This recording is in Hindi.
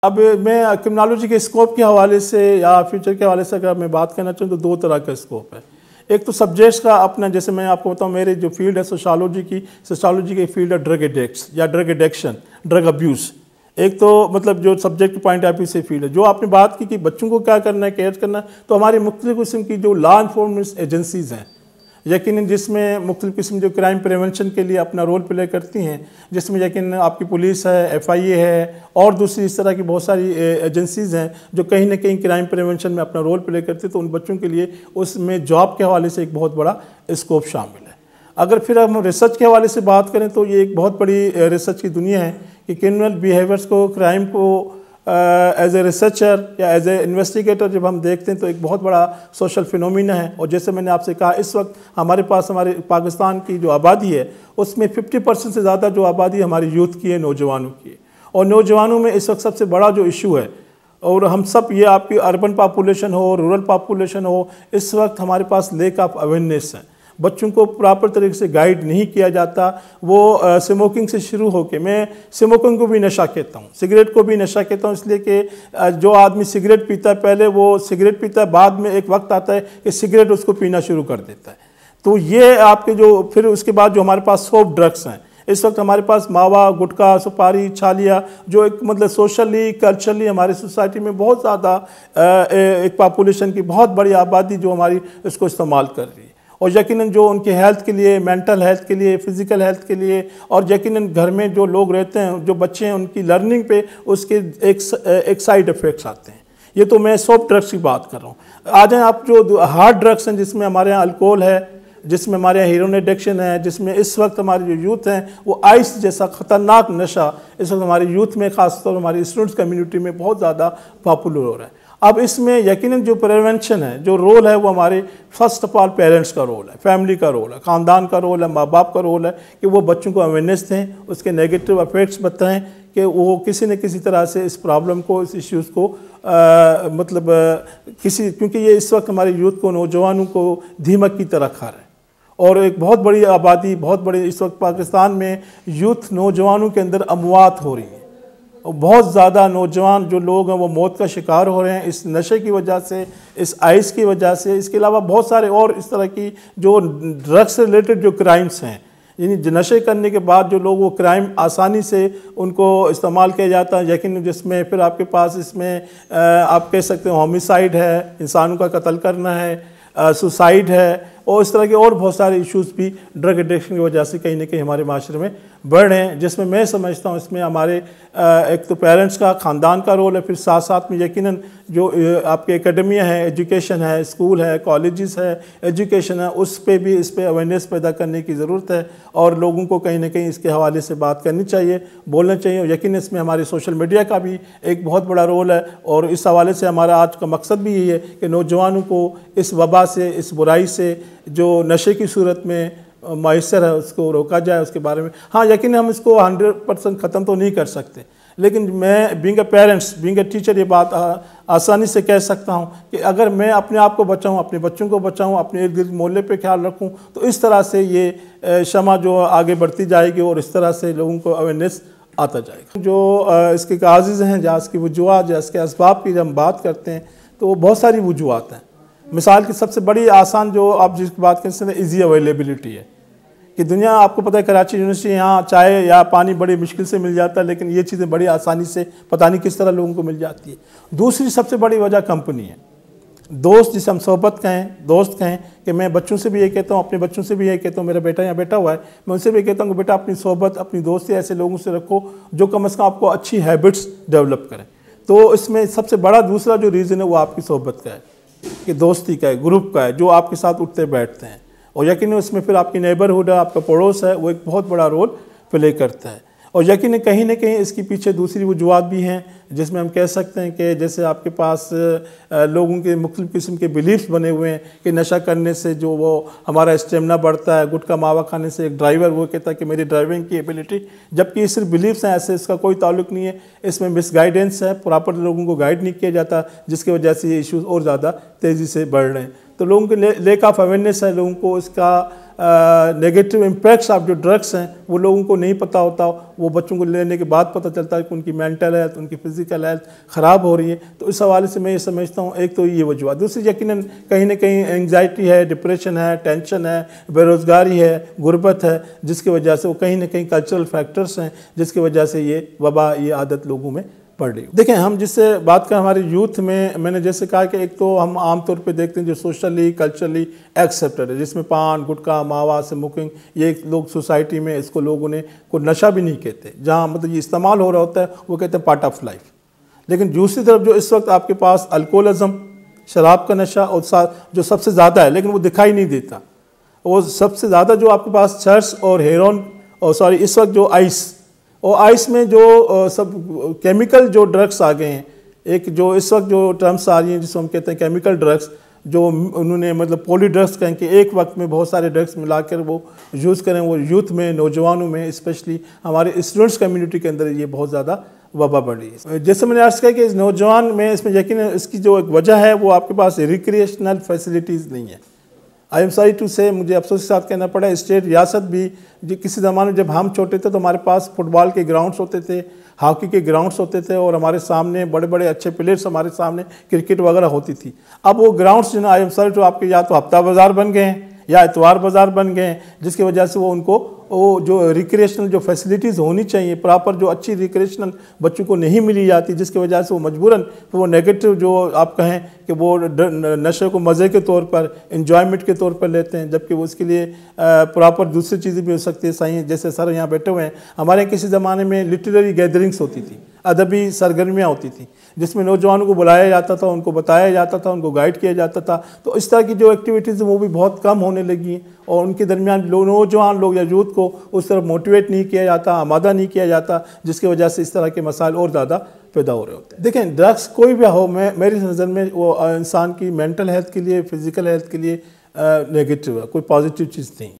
अब मैं क्रिमिनोलॉजी के स्कोप के हवाले से या फ्यूचर के हवाले से अगर मैं बात करना चाहूँ तो दो तरह का स्कोप है। एक तो सब्जेक्ट्स का अपना, जैसे मैं आपको बताऊँ मेरे जो फील्ड है सोशियोलॉजी की फील्ड है ड्रग एडिक्ट्स या ड्रग एडिक्शन, ड्रग अब्यूज़। एक तो मतलब जो सब्जेक्ट पॉइंट ऑफ व्यू से फील्ड है। जो आपने बात की कि बच्चों को क्या करना है, केयर करना है, तो हमारी मुख्तलिफ किस्म की जो लॉ इन्फोर्समेंट एजेंसीज़ हैं यकीनन, जिसमें मुख्तलिफ किस्म जो क्राइम प्रिवेंशन के लिए अपना रोल प्ले करती हैं, जिसमें यकीनन आपकी पुलिस है, FIA है और दूसरी इस तरह की बहुत सारी एजेंसीज़ हैं जो कहीं ना कहीं क्राइम प्रिवेंशन में अपना रोल प्ले करती है। तो उन बच्चों के लिए उसमें जॉब के हवाले से एक बहुत बड़ा स्कोप शामिल है। अगर फिर हम रिसर्च के हवाले से बात करें तो ये एक बहुत बड़ी रिसर्च की दुनिया है कि क्रिमिनल बिहेवियर्स को, क्राइम को एज ए रिसर्चर या एज ए इन्वेस्टिगेटर जब हम देखते हैं तो एक बहुत बड़ा सोशल फिनोमिना है। और जैसे मैंने आपसे कहा, इस वक्त हमारे पास हमारे पाकिस्तान की जो आबादी है उसमें 50% से ज़्यादा जो आबादी हमारी यूथ की है, नौजवानों की है। और नौजवानों में इस वक्त सबसे बड़ा जो इशू है, और हम सब, ये आपकी अर्बन पॉपुलेशन हो, रूरल पॉपुलेशन हो, इस वक्त हमारे पास लेक ऑफ अवेयरनेस है। बच्चों को प्रॉपर तरीके से गाइड नहीं किया जाता। वो स्मोकिंग से शुरू होके, मैं स्मोकिंग को भी नशा कहता हूँ, सिगरेट को भी नशा कहता हूँ, इसलिए कि जो आदमी सिगरेट पीता है पहले वो सिगरेट पीता है, बाद में एक वक्त आता है कि सिगरेट उसको पीना शुरू कर देता है। तो ये आपके जो फिर उसके बाद जो हमारे पास सॉफ्ट ड्रग्स हैं, इस वक्त हमारे पास मावा, गुटखा, सुपारी, छालिया, जो एक मतलब सोशली कल्चरली हमारी सोसाइटी में बहुत ज़्यादा एक पॉपुलेशन की बहुत बड़ी आबादी जो हमारी इसको इस्तेमाल कर रही है। और यकीनन जो उनके हेल्थ के लिए, मेंटल हेल्थ के लिए, फ़िज़िकल हेल्थ के लिए, और यकीनन घर में जो लोग रहते हैं, जो बच्चे हैं, उनकी लर्निंग पे उसके एक साइड इफ़ेक्ट्स आते हैं। ये तो मैं सॉफ्ट ड्रग्स की बात कर रहा हूँ। आ जाएँ आप जो हार्ड ड्रग्स हैं, जिसमें हमारे यहाँ अल्कोहल है, जिसमें हमारे यहाँ हीरोइन एडिक्शन है, जिसमें इस वक्त हमारे जो यूथ हैं वो आइस जैसा ख़तरनाक नशा इस वक्त हमारे यूथ में, ख़ासतौर पर हमारी स्टूडेंट्स कम्युनिटी में बहुत ज़्यादा पॉपुलर हो रहा है। अब इसमें यकीनन जो प्रिवेंशन है, जो रोल है, वो हमारे फर्स्ट ऑफ ऑल पेरेंट्स का रोल है, फैमिली का रोल है, ख़ानदान का रोल है, माँ बाप का रोल है कि वो बच्चों को अवेयरनेस दें, उसके नेगेटिव इफेक्ट्स बताएं कि वो किसी न किसी तरह से इस प्रॉब्लम को, इस इश्यूज़ को क्योंकि ये इस वक्त हमारे यूथ को, नौजवानों को दीमक की तरह खा रहे हैं। और एक बहुत बड़ी आबादी, बहुत बड़ी इस वक्त पाकिस्तान में यूथ, नौजवानों के अंदर अमवात हो रही है। और बहुत ज़्यादा नौजवान जो लोग हैं वो मौत का शिकार हो रहे हैं इस नशे की वजह से, इस आइस की वजह से। इसके अलावा बहुत सारे और इस तरह की जो ड्रग्स से रिलेटेड जो क्राइम्स हैं, यानी नशे करने के बाद जो लोग, वो क्राइम आसानी से उनको इस्तेमाल किया जाता है। यकीन जिसमें फिर आपके पास इसमें आप कह सकते हो होमिसाइड है, इंसानों का कत्ल करना है, सुसाइड है, और इस तरह के और बहुत सारे इश्यूज़ भी ड्रग एडिक्शन की वजह से कहीं ना कहीं हमारे माशरे में बढ़ रहे हैं। जिसमें मैं समझता हूँ इसमें हमारे एक तो पेरेंट्स का, ख़ानदान का रोल है, फिर साथ साथ में यकीनन जो आपके एकेडमिया है, एजुकेशन है, स्कूल है, कॉलेजेस है, एजुकेशन है, उस पर भी, इस पर अवेयरनेस पैदा करने की ज़रूरत है। और लोगों को कहीं ना कहीं इसके हवाले से बात करनी चाहिए, बोलना चाहिए। और यकीन इसमें हमारे सोशल मीडिया का भी एक बहुत बड़ा रोल है। और इस हवाले से हमारा आज का मकसद भी यही है कि नौजवानों को इस वबा से, इस बुराई से जो नशे की सूरत में मैसर है उसको रोका जाए, उसके बारे में। हाँ, यकीन हम इसको 100% ख़त्म तो नहीं कर सकते, लेकिन मैं being a parents, being a teacher, ये बात आसानी से कह सकता हूँ कि अगर मैं अपने आप को बचाऊँ, अपने बच्चों को बचाऊँ, अपने इर्द गिर्द मोहल्ले पे ख्याल रखूँ, तो इस तरह से ये शमा जो आगे बढ़ती जाएगी और इस तरह से लोगों को अवेयरनेस आता जाएगा। जो इसके काज़िज़ हैं, या इसकी वजूहत, या इसके असबाब की जब हम बात करते हैं तो वो बहुत सारी वजूहत हैं। मिसाल की सबसे बड़ी आसान जो आप जिसकी बात करते हैं, ईजी अवेलेबिलिटी है कि दुनिया, आपको पता है कराची यूनिवर्सिटी, यहाँ चाय या पानी बड़ी मुश्किल से मिल जाता है, लेकिन ये चीज़ें बड़ी आसानी से पता नहीं किस तरह लोगों को मिल जाती है। दूसरी सबसे बड़ी वजह कंपनी है, दोस्त, जिसे हम सोहबत कहें, दोस्त कहें। कि मैं बच्चों से भी ये कहता हूँ, अपने बच्चों से भी ये कहता हूँ, मेरा बेटा यहाँ बैठा हुआ है, मैं उनसे भी कहता हूँ कि बेटा अपनी सोहबत, अपनी दोस्ती ऐसे लोगों से रखो जो कम अज़ कम आपको अच्छी हैबिट्स डेवलप करें। तो इसमें सबसे बड़ा दूसरा जो रीज़न है वो आपकी सोहबत का है, कि दोस्ती का है, ग्रुप का है, जो आपके साथ उठते बैठते हैं। और यकीन उसमें फिर आपकी नेबरहुड है, आपका पड़ोस है, वो एक बहुत बड़ा रोल प्ले करता है। और यकीन न कहीं इसके पीछे दूसरी वजूहत भी हैं, जिसमें हम कह सकते हैं कि जैसे आपके पास लोगों के मुख्तलिफ़ किस्म के बिलीफ्स बने हुए हैं कि नशा करने से जो वो हमारा स्टेमिना बढ़ता है, गुटखा मावा खाने से एक ड्राइवर वो कहता है कि मेरी ड्राइविंग की एबिलिटी, जबकि ये सिर्फ बिलीफ्स हैं, ऐसे इसका कोई ताल्लुक नहीं है। इसमें मिसगाइडेंस है, प्रॉपर लोगों को गाइड नहीं किया जाता, जिसकी वजह से ये इशूज़ और ज़्यादा तेज़ी से बढ़ रहे हैं। तो लोगों के लेक ऑफ अवेयरनेस है, लोगों को इसका नेगेटिव इम्पैक्ट्स ऑफ जो ड्रग्स हैं वो लोगों को नहीं पता होता। वो बच्चों को लेने के बाद पता चलता है कि उनकी मेंटल हेल्थ, उनकी फिजिकल हेल्थ ख़राब हो रही है। तो इस हवाले से मैं ये समझता हूँ, एक तो ये वजूहत, दूसरी यकीनन कहीं ना कहीं एंग्जाइटी है, डिप्रेशन है, टेंशन है, बेरोज़गारी है, गुर्बत है, जिसकी वजह से वो कहीं ना कहीं कल्चरल फैक्टर्स हैं जिसकी वजह से ये वबा, ये आदत लोगों में पड़ रही है। देखें, हम जिससे बात करें हमारे यूथ में, मैंने जैसे कहा कि एक तो हम आमतौर पे देखते हैं जो सोशली कल्चरली एक्सेप्टेड है, जिसमें पान, गुटखा, मावा, स्मोकिंग, ये लोग सोसाइटी में इसको लोगों ने को नशा भी नहीं कहते, जहाँ मतलब ये इस्तेमाल हो रहा होता है वो कहते हैं पार्ट ऑफ लाइफ। लेकिन दूसरी तरफ जो इस वक्त आपके पास अल्कोहलिज्म, शराब का नशा, और जो सबसे ज़्यादा है लेकिन वो दिखाई नहीं देता, वो सबसे ज़्यादा जो आपके पास चर्स और हेरोइन, और सॉरी इस वक्त जो आइस, और आइस में जो सब केमिकल जो ड्रग्स आ गए हैं, एक जो इस वक्त जो टर्म्स आ रही हैं जिसको हम कहते हैं केमिकल ड्रग्स, जो उन्होंने मतलब पॉली ड्रग्स कहें कि एक वक्त में बहुत सारे ड्रग्स मिलाकर वो यूज़ करें, वो यूथ में, नौजवानों में, स्पेशली हमारे स्टूडेंट्स कम्युनिटी के अंदर ये बहुत ज़्यादा वबा बढ़ रही है। जैसे मैंने अर्ज़ किया कि इस नौजवान में, इसमें यकीन इसकी जो एक वजह है वो आपके पास रिक्रिएशनल फैसिलिटीज़ नहीं है। आई एम सॉरी टू से, मुझे अफसोस के साथ कहना पड़ा, स्टेट रियासत भी किसी ज़माने जब हम छोटे थे तो हमारे पास फुटबॉल के ग्राउंड्स होते थे, हॉकी के ग्राउंड्स होते थे, और हमारे सामने बड़े बड़े अच्छे प्लेयर्स, हमारे सामने क्रिकेट वगैरह होती थी। अब वो ग्राउंड्स जो ना, आई एम सॉरी टू, आपके या तो हफ्ता बाज़ार बन गए हैं या इतवार बाज़ार बन गए हैं, जिसकी वजह से वो उनको वो जो रिक्रिएशनल जो फैसिलिटीज़ होनी चाहिए प्रॉपर, जो अच्छी रिक्रिएशनल बच्चों को नहीं मिली जाती, जिसकी वजह से वो मजबूरन वो नेगेटिव जो आप कहें कि वो नशे को मज़े के तौर पर, इंजॉयमेंट के तौर पर लेते हैं, जबकि वो उसके लिए प्रॉपर दूसरी चीज़ें भी हो सकती है। सही, जैसे सर यहाँ बैठे हुए हैं, हमारे किसी ज़माने में लिटरेरी गैदरिंग्स होती थी, अदबी सरगर्मियाँ होती थी, जिसमें नौजवानों को बुलाया जाता था, उनको बताया जाता था, उनको गाइड किया जाता था। तो इस तरह की जो एक्टिविटीज़ वो भी बहुत कम होने लगी हैं, और उनके दरमियान नौजवान लोग या यूथ को उस तरफ मोटिवेट नहीं किया जाता, आमादा नहीं किया जाता, जिसकी वजह से इस तरह के मसाइल और ज़्यादा पैदा हो रहे होते हैं। देखें, ड्रग्स कोई भी हो, मेरी नज़र में वो इंसान की मेंटल हेल्थ के लिए, फिज़िकल हेल्थ के लिए नेगेटिव है, कोई पॉजिटिव चीज़ नहीं।